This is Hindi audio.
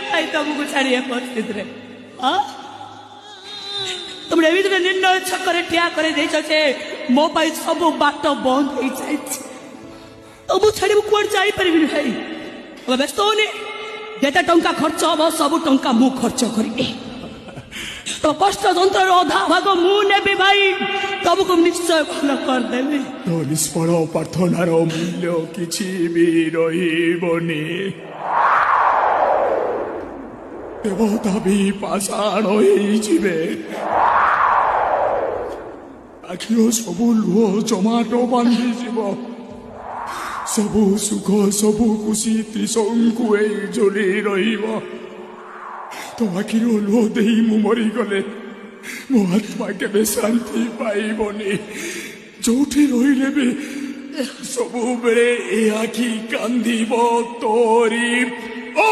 भाई तुमको छाड़िए परिस्थिति रे तुम एमती निर्णय छकरे ठिया कर मो पाई सब बाट बंद हो जाए तो मुझे छाड़ी कौन जापर भाई व्यस्त होनी जेते टंका खर्च हम सब टंका मु खर्च करी तो कष्ट जंत्र अधा भाग मुझे भाई तुमको निश्चय भल करदेवी तो निष्फल प्रार्थनार मूल्य किछि भी रहिबनी देवता भी पाषाण होइजिबे आखिर सबू लुह जमाटो बांधी जीव सबू सुख सबू खुशी त्रिशंकु झोली रहिब तो आखिर लुह दे मु मरीगले मो आत्मा केबे शांति पाइबनी जोठी रहिले भी सबु बेले ए आखि कांदिब तोरी ओ